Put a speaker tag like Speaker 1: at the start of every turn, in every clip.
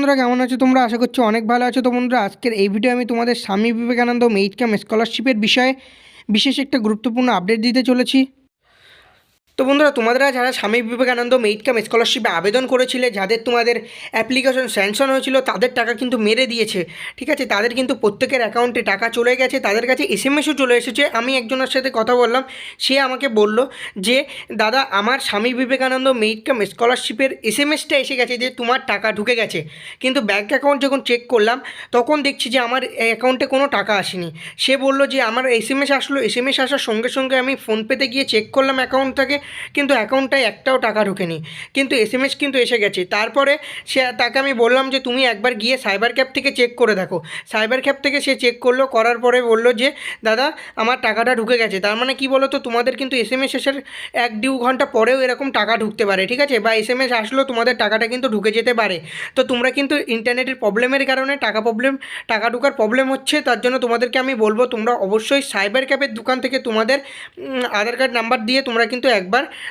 Speaker 1: বন্ধুরা কেমন আছো তোমরা? আশা করছি অনেক ভালো আছো। তো বন্ধুরা আজকের এই ভিডিও আমি তোমাদের স্বামী বিবেকানন্দ মেইড কাম স্কলারশিপের বিষয়ে বিশেষ একটা গুরুত্বপূর্ণ আপডেট দিতে চলেছি। তো বন্ধুরা তোমরা যারা স্বামী বিবেকানন্দ মেইড কাম স্কলারশিপে আবেদন করেছিলে, যাদের তোমাদের অ্যাপ্লিকেশন স্যাংশন হয়েছিল, তাদের টাকা কিন্তু মেরে দিয়েছে। ঠিক আছে, তাদের কিন্তু প্রত্যেকের অ্যাকাউন্টে টাকা চলে গেছে, তাদের কাছে এসএমএসও চলে এসেছে। আমি একজনের সাথে কথা বললাম, সে আমাকে বলল যে দাদা আমার স্বামী বিবেকানন্দ মেইড কাম স্কলারশিপের এসএমএসটা এসে গেছে যে তোমার টাকা ঢুকে গেছে, কিন্তু ব্যাঙ্ক অ্যাকাউন্ট যখন চেক করলাম তখন দেখছি যে আমার অ্যাকাউন্টে কোনো টাকা আসেনি। সে বলল যে আমার এসএমএস আসলো, এসএমএস আসার সঙ্গে সঙ্গে আমি ফোনপেতে গিয়ে চেক করলাম অ্যাকাউন্টটাকে, কিন্তু অ্যাকাউন্টটায় একটাও টাকা ঢোকেনি, কিন্তু এসএমএস কিন্তু এসে গেছে। তারপরে তাকে আমি বললাম যে তুমি একবার গিয়ে সাইবার ক্যাফ থেকে চেক করে দেখো। সাইবার ক্যাফ থেকে সে চেক করলো, করার পরে বলল যে দাদা আমার টাকাটা ঢুকে গেছে। তার মানে কি বলো তো, তোমাদের কিন্তু এসএমএস এসে 1-2 ঘন্টা পরেও এরকম টাকা ঢুকতে পারে। ঠিক আছে, বা এসএমএস আসলো তোমাদের টাকাটা কিন্তু ঢুকে যেতে পারে। তো তোমরা কিন্তু ইন্টারনেটের প্রবলেমের কারণে টাকা ঢোকার প্রবলেম হচ্ছে, তার জন্য তোমাদেরকে আমি বলবো তোমরা অবশ্যই সাইবার ক্যাফের দোকান থেকে তোমাদের আধার কার্ড নাম্বার দিয়ে তোমরা কিন্তু একবার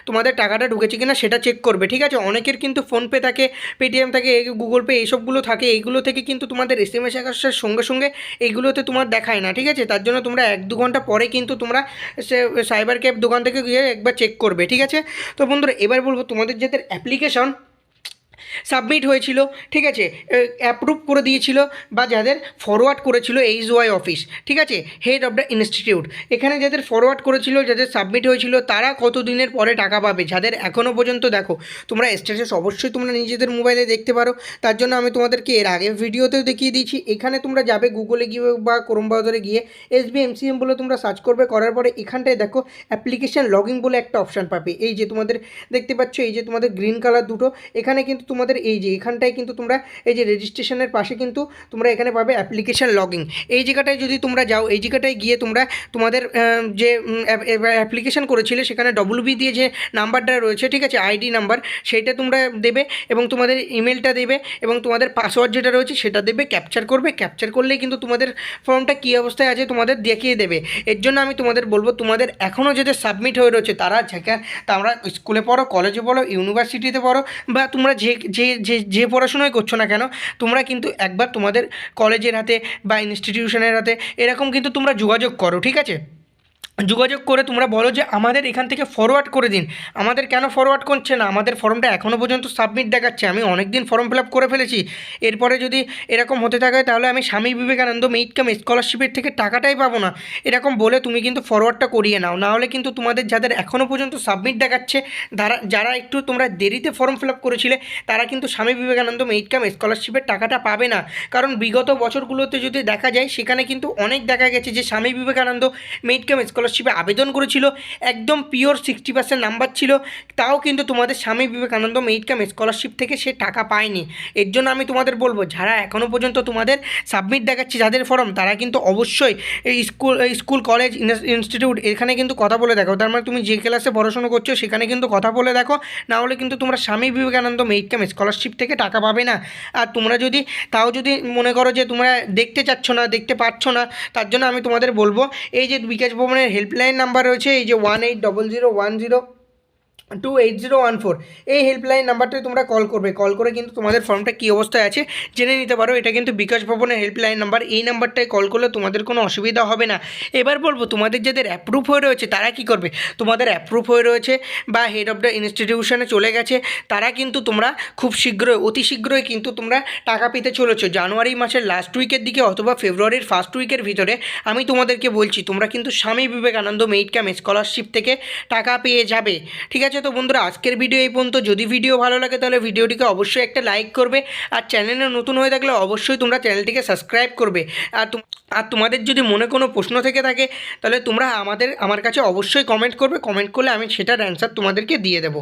Speaker 1: তোমাদের টাকাটা ঢুকেছে কিনা সেটা চেক করবে। ঠিক আছে, অনেকের কিন্তু ফোনপে থাকে, পেটিএম থাকে, গুগল পে এইসবগুলো থাকে, এইগুলো থেকে কিন্তু তোমাদের এসএমএস আসার সঙ্গে সঙ্গে এইগুলোতে তোমার দেখায় না। ঠিক আছে, তার জন্য তোমরা 1-2 ঘন্টা পরে কিন্তু তোমরা সাইবার ক্যাফ দোকান থেকে গিয়ে একবার চেক করবে। ঠিক আছে, তো বন্ধুরা এবার বলবো তোমাদের যাদের অ্যাপ্লিকেশন সাবমিট হয়েছিল, ঠিক আছে, অ্যাপ্রুভ করে দিয়েছিল, বা যাদের ফরওয়ার্ড করেছিল HY অফিস, ঠিক আছে, হেড অফ দ্য ইনস্টিটিউট, এখানে যাদের ফরওয়ার্ড করেছিল, যাদের সাবমিট হয়েছিল, তারা কত দিনের পরে টাকা পাবে। যাদের এখনও পর্যন্ত দেখো তোমরা স্ট্যাটাস অবশ্যই তোমরা নিজেদের মোবাইলে দেখতে পারো, তার জন্য আমি তোমাদেরকে এর আগের ভিডিওতেও দেখিয়ে দিয়েছি। এখানে তোমরা যাবে গুগলে গিয়ে বা ক্রোম ব্রাউজারে গিয়ে SBMCM বলে তোমরা সার্চ করবে, করার পরে এখানটায় দেখো অ্যাপ্লিকেশান লগইন বলে একটা অপশান পাবে। এই যে তোমাদের দেখতে পাচ্ছ, এই যে তোমাদের গ্রিন কালার দুটো, এখানে কিন্তু তোমাদের এই যে এখানটায় কিন্তু তোমরা এই যে রেজিস্ট্রেশনের পাশে কিন্তু তোমরা এখানে পাবে অ্যাপ্লিকেশান লগইন। এই জায়গাটায় যদি তোমরা যাও, এই জায়গাটায় গিয়ে তোমরা তোমাদের যে অ্যাপ্লিকেশান করেছিলে সেখানে WB দিয়ে যে নাম্বারটা রয়েছে, ঠিক আছে, আইডি নাম্বার, সেইটা তোমরা দেবে এবং তোমাদের ইমেলটা দেবে এবং তোমাদের পাসওয়ার্ড যেটা রয়েছে সেটা দেবে, ক্যাপচার করবে। ক্যাপচার করলেই কিন্তু তোমাদের ফর্মটা কী অবস্থায় আছে তোমাদের দেখিয়ে দেবে। এর জন্য আমি তোমাদের বলবো তোমাদের এখনও যেটা সাবমিট হয়ে রয়েছে তারা তোমরা স্কুলে পড়ো, কলেজে পড়ো, ইউনিভার্সিটিতে পড়ো, বা তোমরা যে যে যে যে পড়াশোনাই করছো না কেন, তোমরা কিন্তু একবার তোমাদের কলেজের হাতে বা ইনস্টিটিউশনের হাতে এরকম কিন্তু তোমরা যোগাযোগ করো। ঠিক আছে, যোগাযোগ করে তোমরা বলো যে আমাদের এখান থেকে ফরওয়ার্ড করে দিন। আমাদের কেন ফরওয়ার্ড করছে না? আমাদের ফর্মটা এখনও পর্যন্ত সাবমিট দেখাচ্ছে, আমি অনেক দিন ফর্ম ফিল আপ করে ফেলেছি। এরপরে যদি এরকম হতে থাকে তাহলে আমি স্বামী বিবেকানন্দ মেইড কাম স্কলারশিপের থেকে টাকাটাই পাবো না, এরকম বলে তুমি কিন্তু ফরওয়ার্ডটা করিয়ে নাও। না হলে কিন্তু তোমাদের যাদের এখনও পর্যন্ত সাবমিট দেখাচ্ছে, যারা একটু তোমরা দেরিতে ফর্ম ফিল আপ করেছিলে, তারা কিন্তু স্বামী বিবেকানন্দ মেইড কাম স্কলারশিপের টাকাটা পাবে না। কারণ বিগত বছরগুলোতে যদি দেখা যায় সেখানে কিন্তু অনেক দেখা গেছে যে স্বামী বিবেকানন্দ মেইড কাম স্কলারশিপে আবেদন করেছিল, একদম পিওর 60% নাম্বার ছিল, তাও কিন্তু তোমাদের স্বামী বিবেকানন্দ মেইড কাম স্কলারশিপ থেকে সে টাকা পায়নি। এর জন্য আমি তোমাদের বলবো যারা এখনও পর্যন্ত তোমাদের সাবমিট দেখাচ্ছে যাদের ফর্ম, তারা কিন্তু অবশ্যই এই স্কুল কলেজ ইনস্টিটিউট এখানে কিন্তু কথা বলে দেখো। তার মানে তুমি যে ক্লাসে পড়াশোনা করছো সেখানে কিন্তু কথা বলে দেখো, না হলে কিন্তু তোমরা স্বামী বিবেকানন্দ মেইড কাম স্কলারশিপ থেকে টাকা পাবে না। আর তোমরা যদি তাও মনে করো যে তোমরা দেখতে চাচ্ছ না, দেখতে পাচ্ছ না, তার জন্য আমি তোমাদের বলবো এই যে বিকাশ ভবনের হেল্পলাইন নাম্বার রয়েছে, এই যে 1800102814, এই হেল্পলাইন নাম্বারটায় তোমরা কল করবে। কল করে কিন্তু তোমাদের ফর্মটা কী অবস্থায় আছে জেনে নিতে পারো। এটা কিন্তু বিকাশ ভবনের হেল্পলাইন নাম্বার, এই নাম্বারটায় কল করলে তোমাদের কোনো অসুবিধা হবে না। এবার বলবো তোমাদের যাদের অ্যাপ্রুভ হয়ে রয়েছে তারা কি করবে। তোমাদের অ্যাপ্রুভ হয়ে রয়েছে বা হেড অফ দ্য ইনস্টিটিউশনে চলে গেছে, তারা কিন্তু তোমরা খুব শীঘ্রই, অতি শীঘ্রই কিন্তু তোমরা টাকা পেতে চলেছো। জানুয়ারি মাসের লাস্ট উইকের দিকে অথবা ফেব্রুয়ারির ফার্স্ট উইকের ভিতরে আমি তোমাদেরকে বলছি তোমরা কিন্তু স্বামী বিবেকানন্দ মেইড কাম স্কলারশিপ থেকে টাকা পেয়ে যাবে। ঠিক আছে, তো বন্ধুরা আজকের ভিডিও এই পর্যন্ত। যদি ভিডিও ভালো লাগে তাহলে ভিডিওটিকে অবশ্যই একটা লাইক করবে, আর চ্যানেলে নতুন হয়ে থাকলে অবশ্যই তোমরা চ্যানেলটিকে সাবস্ক্রাইব করবে। আর তোমাদের যদি মনে কোনো প্রশ্ন থেকে থাকে তাহলে তোমরা আমার কাছে অবশ্যই কমেন্ট করবে। কমেন্ট করলে আমি সেটার অ্যান্সার তোমাদেরকে দিয়ে দেবো।